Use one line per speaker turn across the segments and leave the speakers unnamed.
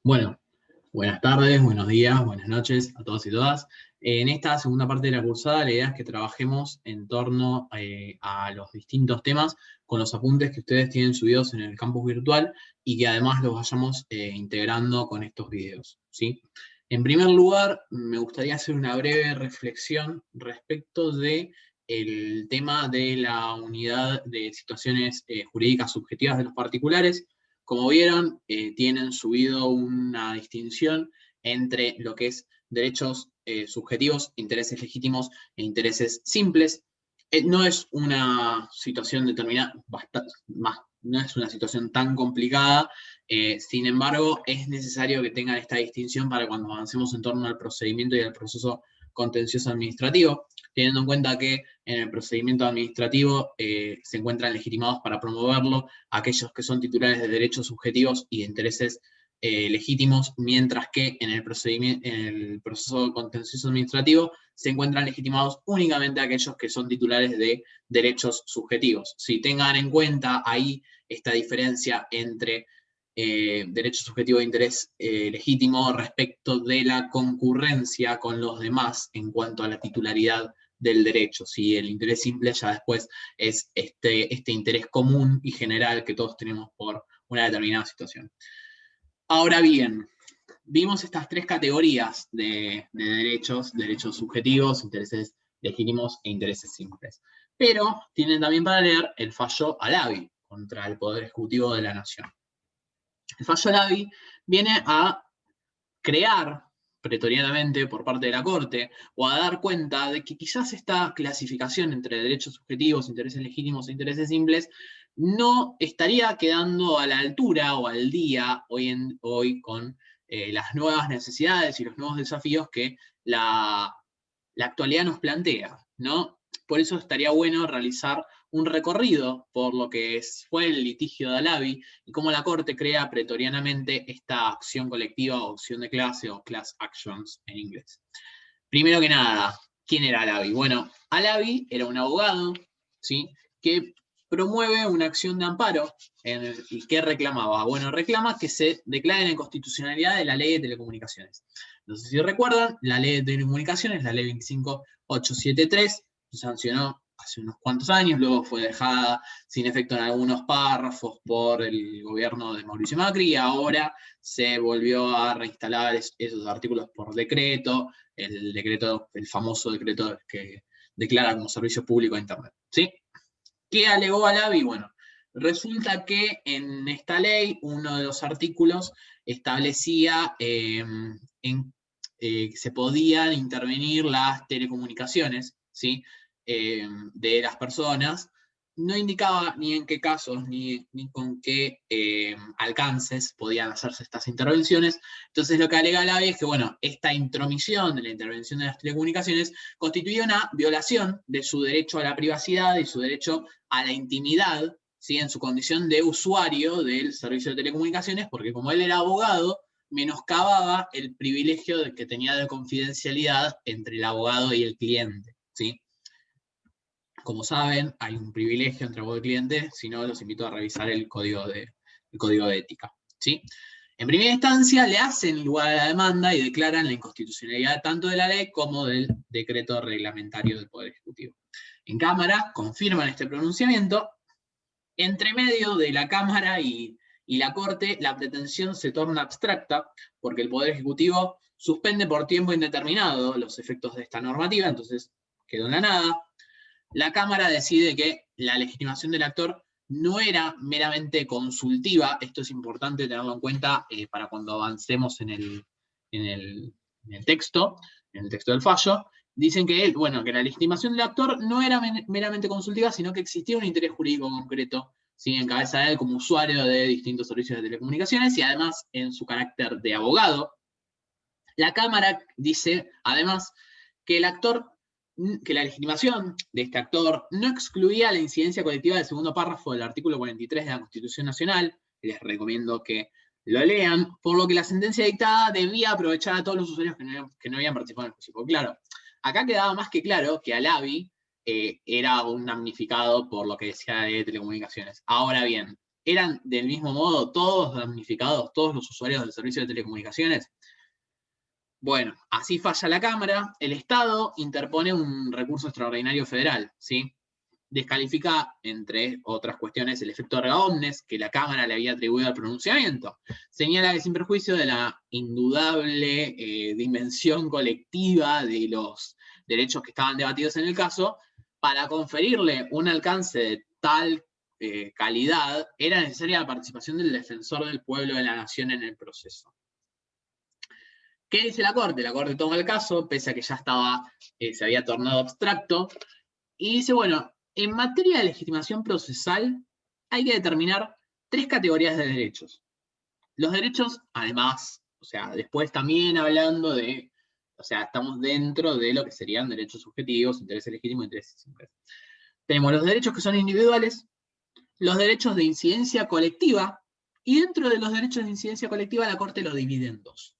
Bueno, buenas tardes, buenos días, buenas noches a todos y todas. En esta segunda parte de la cursada, la idea es que trabajemos en torno a los distintos temas con los apuntes que ustedes tienen subidos en el campus virtual y que además los vayamos integrando con estos videos, ¿sí? En primer lugar, me gustaría hacer una breve reflexión respecto de el tema de la unidad de situaciones jurídicas subjetivas de los particulares. Como vieron, tienen subido una distinción entre lo que es derechos subjetivos, intereses legítimos e intereses simples. No es una situación determinada, no es una situación tan complicada, sin embargo, es necesario que tengan esta distinción para cuando avancemos en torno al procedimiento y al proceso contencioso administrativo, teniendo en cuenta que en el procedimiento administrativo se encuentran legitimados para promoverlo aquellos que son titulares de derechos subjetivos y de intereses legítimos, mientras que en el proceso contencioso administrativo se encuentran legitimados únicamente aquellos que son titulares de derechos subjetivos. Si tengan en cuenta ahí esta diferencia entre derecho subjetivo de interés legítimo respecto de la concurrencia con los demás en cuanto a la titularidad del derecho. Si el interés simple ya después es este interés común y general que todos tenemos por una determinada situación. Ahora bien, vimos estas tres categorías de derechos subjetivos, intereses legítimos e intereses simples. Pero tienen también para leer el fallo Alavi contra el Poder Ejecutivo de la Nación. El fallo Alavi viene a crear pretorianamente por parte de la Corte, o a dar cuenta de que quizás esta clasificación entre derechos subjetivos, intereses legítimos e intereses simples no estaría quedando a la altura o al día hoy con las nuevas necesidades y los nuevos desafíos que la actualidad nos plantea, ¿no? Por eso estaría bueno realizar un recorrido por lo que fue el litigio de Alavi y cómo la Corte crea pretorianamente esta acción colectiva o acción de clase o class actions en inglés. Primero que nada, ¿quién era Alavi? Bueno, Alavi era un abogado, ¿sí?, que promueve una acción de amparo y ¿qué reclamaba? Bueno, reclama que se declare la inconstitucionalidad de la ley de telecomunicaciones. No sé si recuerdan, la ley de telecomunicaciones, la ley 25873, se sancionó hace unos cuantos años, luego fue dejada sin efecto en algunos párrafos por el gobierno de Mauricio Macri, y ahora se volvió a reinstalar esos artículos por decreto, el famoso decreto que declara como servicio público a Internet, ¿sí? ¿Qué alegó Alavi? Bueno, resulta que en esta ley, uno de los artículos establecía que se podían intervenir las telecomunicaciones, ¿sí?, de las personas. No indicaba ni en qué casos, ni con qué alcances podían hacerse estas intervenciones. Entonces lo que alega la AVE es que, bueno, esta intromisión de la intervención de las telecomunicaciones constituía una violación de su derecho a la privacidad y su derecho a la intimidad, ¿sí?, en su condición de usuario del servicio de telecomunicaciones, porque como él era abogado, menoscababa el privilegio que tenía de confidencialidad entre el abogado y el cliente, ¿sí? Como saben, hay un privilegio entre abogado y cliente, si no, los invito a revisar el código de ética, ¿sí? En primera instancia, le hacen lugar a la demanda y declaran la inconstitucionalidad tanto de la ley como del decreto reglamentario del Poder Ejecutivo. En Cámara confirman este pronunciamiento. Entre medio de la Cámara y la Corte, la pretensión se torna abstracta, porque el Poder Ejecutivo suspende por tiempo indeterminado los efectos de esta normativa, entonces quedó en la nada. La Cámara decide que la legitimación del actor no era meramente consultiva. Esto es importante tenerlo en cuenta para cuando avancemos en el texto del fallo. Dicen que, bueno, que la legitimación del actor no era meramente consultiva, sino que existía un interés jurídico concreto, ¿sí?, en cabeza de él como usuario de distintos servicios de telecomunicaciones y además en su carácter de abogado. La Cámara dice, además, que la legitimación de este actor no excluía la incidencia colectiva del segundo párrafo del artículo 43 de la Constitución Nacional. Les recomiendo que lo lean, por lo que la sentencia dictada debía aprovechar a todos los usuarios que no habían participado en el juicio. Claro, acá quedaba más que claro que Alavi era un damnificado por lo que decía de telecomunicaciones. Ahora bien, ¿Eran del mismo modo todos damnificados, todos los usuarios del servicio de telecomunicaciones? Bueno, así falla la Cámara, el Estado interpone un recurso extraordinario federal, ¿sí? Descalifica, entre otras cuestiones, el efecto erga omnes que la Cámara le había atribuido al pronunciamiento. Señala que sin perjuicio de la indudable dimensión colectiva de los derechos que estaban debatidos en el caso, para conferirle un alcance de tal calidad, era necesaria la participación del defensor del pueblo de la nación en el proceso. ¿Qué dice la Corte? La Corte toma el caso, pese a que ya estaba, se había tornado abstracto, y dice, bueno, en materia de legitimación procesal hay que determinar 3 categorías de derechos. Los derechos, además, o sea, después también hablando de, o sea, estamos dentro de lo que serían derechos subjetivos, intereses legítimos, intereses simples. Tenemos los derechos que son individuales, los derechos de incidencia colectiva, y dentro de los derechos de incidencia colectiva la Corte lo divide en 2.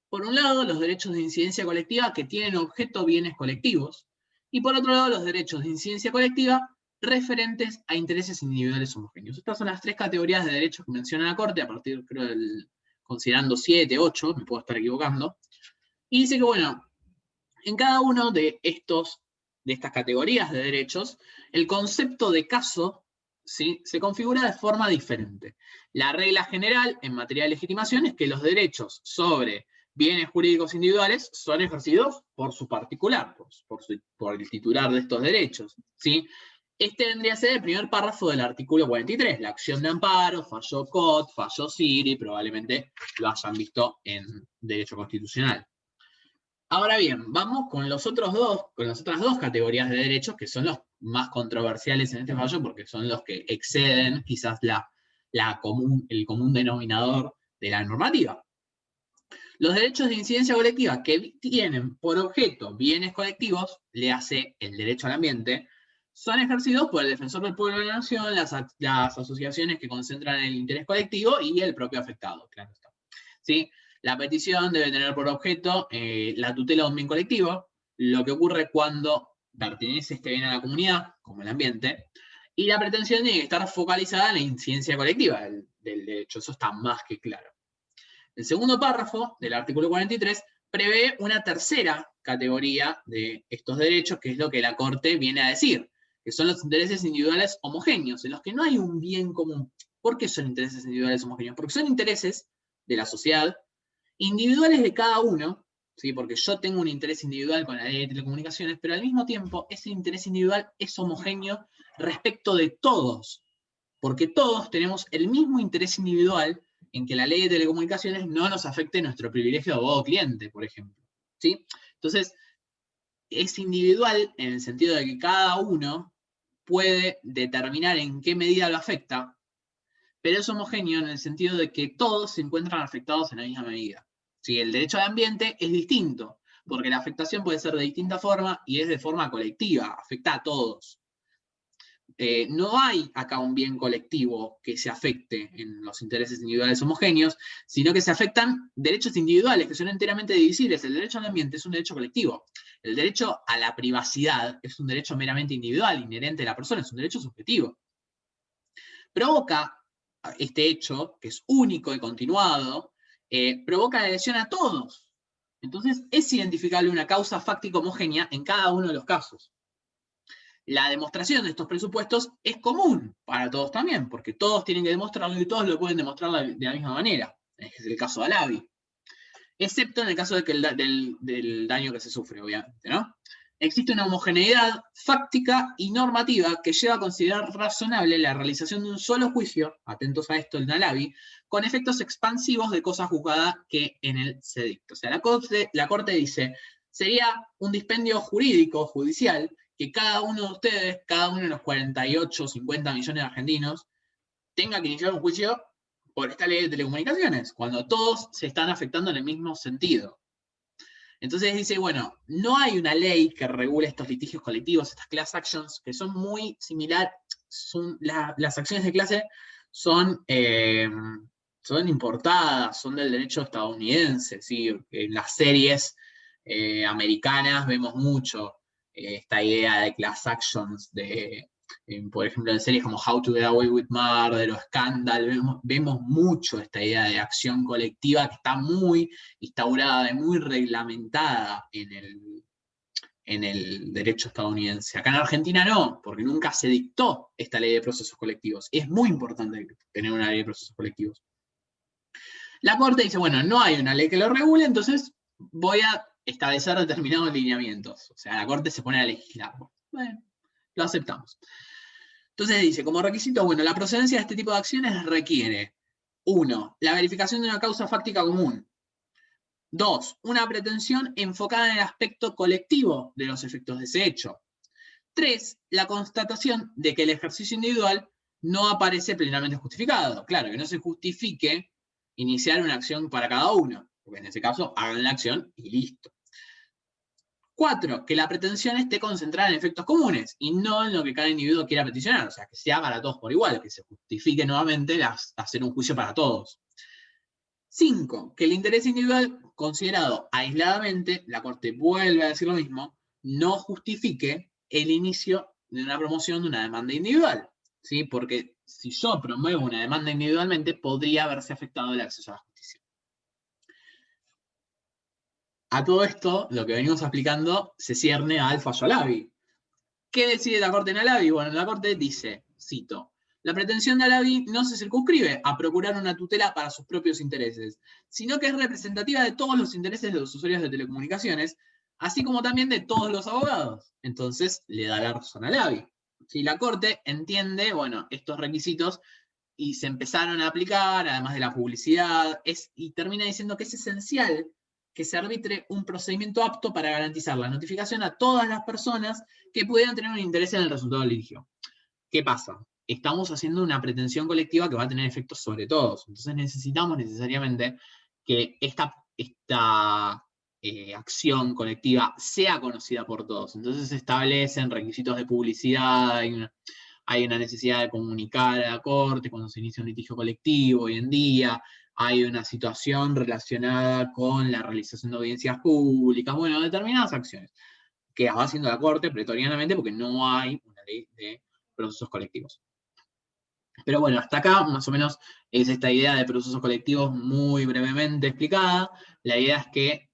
Por un lado, los derechos de incidencia colectiva que tienen objeto bienes colectivos, y por otro lado, los derechos de incidencia colectiva referentes a intereses individuales homogéneos. Estas son las 3 categorías de derechos que menciona la Corte, a partir, creo, considerando 7, 8, me puedo estar equivocando, y dice que, bueno, en cada uno de estas categorías de derechos, el concepto de caso, ¿sí?, se configura de forma diferente. La regla general en materia de legitimación es que los derechos sobre bienes jurídicos individuales son ejercidos por su particular, por el titular de estos derechos, ¿sí? Este vendría a ser el primer párrafo del artículo 43, la acción de amparo, fallo Cot, fallo Siri, probablemente lo hayan visto en derecho constitucional. Ahora bien, vamos con las otras 2 categorías de derechos que son los más controversiales en este fallo porque son los que exceden quizás el común denominador de la normativa. Los derechos de incidencia colectiva que tienen por objeto bienes colectivos, le hace el derecho al ambiente, son ejercidos por el defensor del pueblo de la nación, las asociaciones que concentran el interés colectivo y el propio afectado, claro está. ¿Sí? La petición debe tener por objeto la tutela de un bien colectivo, lo que ocurre cuando pertenece este bien a la comunidad, como el ambiente, y la pretensión tiene que estar focalizada en la incidencia colectiva del derecho, eso está más que claro. El segundo párrafo del artículo 43 prevé una tercera categoría de estos derechos, que es lo que la Corte viene a decir, que son los intereses individuales homogéneos, en los que no hay un bien común. ¿Por qué son intereses individuales homogéneos? Porque son intereses de la sociedad, individuales de cada uno, ¿sí? Porque yo tengo un interés individual con la ley de telecomunicaciones, pero al mismo tiempo ese interés individual es homogéneo respecto de todos, porque todos tenemos el mismo interés individual en que la ley de telecomunicaciones no nos afecte nuestro privilegio de abogado-cliente, por ejemplo, ¿sí? Entonces, es individual en el sentido de que cada uno puede determinar en qué medida lo afecta, pero es homogéneo en el sentido de que todos se encuentran afectados en la misma medida. ¿Sí? El derecho al ambiente es distinto, porque la afectación puede ser de distinta forma y es de forma colectiva, afecta a todos. No hay acá un bien colectivo que se afecte en los intereses individuales homogéneos, sino que se afectan derechos individuales que son enteramente divisibles. El derecho al ambiente es un derecho colectivo. El derecho a la privacidad es un derecho meramente individual, inherente a la persona, es un derecho subjetivo. Provoca este hecho, que es único y continuado, provoca la lesión a todos. Entonces, es identificable una causa fáctica homogénea en cada uno de los casos. La demostración de estos presupuestos es común para todos también, porque todos tienen que demostrarlo y todos lo pueden demostrar de la misma manera. Es el caso de Alavi. Excepto en el caso del daño que se sufre, obviamente, ¿no? Existe una homogeneidad fáctica y normativa que lleva a considerar razonable la realización de un solo juicio, atentos a esto el Alavi, con efectos expansivos de cosa juzgada que en él se dicta. O sea, la Corte dice, sería un dispendio jurídico, judicial, que cada uno de ustedes, cada uno de los 48, 50 millones de argentinos, tenga que iniciar un juicio por esta ley de telecomunicaciones, cuando todos se están afectando en el mismo sentido. Entonces dice, bueno, no hay una ley que regule estos litigios colectivos, estas class actions, que son muy similares, las acciones de clase son importadas, son del derecho estadounidense, ¿sí? En las series americanas vemos mucho esta idea de class actions, de por ejemplo, en series como How to Get Away with Murder o Scandal, vemos mucho esta idea de acción colectiva que está muy instaurada y muy reglamentada en el derecho estadounidense. Acá en Argentina no, porque nunca se dictó esta ley de procesos colectivos. Es muy importante tener una ley de procesos colectivos. La Corte dice, bueno, no hay una ley que lo regule, entonces voy a establecer determinados lineamientos. O sea, la Corte se pone a legislar. Bueno, lo aceptamos. Entonces dice, como requisito, bueno, la procedencia de este tipo de acciones requiere, 1, la verificación de una causa fáctica común. 2, una pretensión enfocada en el aspecto colectivo de los efectos de ese hecho. 3, la constatación de que el ejercicio individual no aparece plenamente justificado. Claro, que no se justifique iniciar una acción para cada uno, porque en ese caso hagan la acción y listo. 4, que la pretensión esté concentrada en efectos comunes y no en lo que cada individuo quiera peticionar, o sea, que sea para todos por igual, que se justifique nuevamente hacer un juicio para todos. 5, que el interés individual considerado aisladamente, la Corte vuelve a decir lo mismo, no justifique el inicio de una promoción de una demanda individual, ¿sí? Porque si yo promuevo una demanda individualmente, podría haberse afectado el acceso a la justicia. A todo esto, lo que venimos aplicando se cierne al fallo Alavi. ¿Qué decide la Corte en Alavi? Bueno, la Corte dice, cito, la pretensión de Alavi no se circunscribe a procurar una tutela para sus propios intereses, sino que es representativa de todos los intereses de los usuarios de telecomunicaciones, así como también de todos los abogados. Entonces, le da la razón a Alavi. Si la Corte entiende, bueno, estos requisitos y se empezaron a aplicar, además de la publicidad, y termina diciendo que es esencial que se arbitre un procedimiento apto para garantizar la notificación a todas las personas que pudieran tener un interés en el resultado del litigio. ¿Qué pasa? Estamos haciendo una pretensión colectiva que va a tener efectos sobre todos. Entonces necesitamos necesariamente que esta acción colectiva sea conocida por todos. Entonces se establecen requisitos de publicidad, hay una necesidad de comunicar a la Corte cuando se inicia un litigio colectivo hoy en día, hay una situación relacionada con la realización de audiencias públicas, bueno, determinadas acciones que las va haciendo la Corte pretorianamente porque no hay una ley de procesos colectivos. Pero bueno, hasta acá más o menos es esta idea de procesos colectivos muy brevemente explicada. La idea es que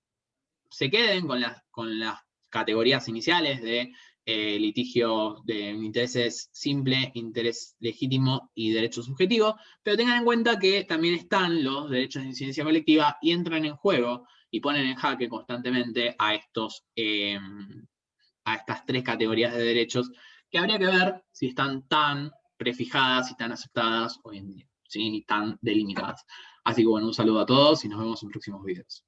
se queden con las categorías iniciales de litigio de intereses simple, interés legítimo y derecho subjetivo, pero tengan en cuenta que también están los derechos de incidencia colectiva y entran en juego y ponen en jaque constantemente a estas tres categorías de derechos que habría que ver si están tan prefijadas y tan aceptadas hoy en día, ¿sí? Y tan delimitadas. Así que bueno, un saludo a todos y nos vemos en próximos videos.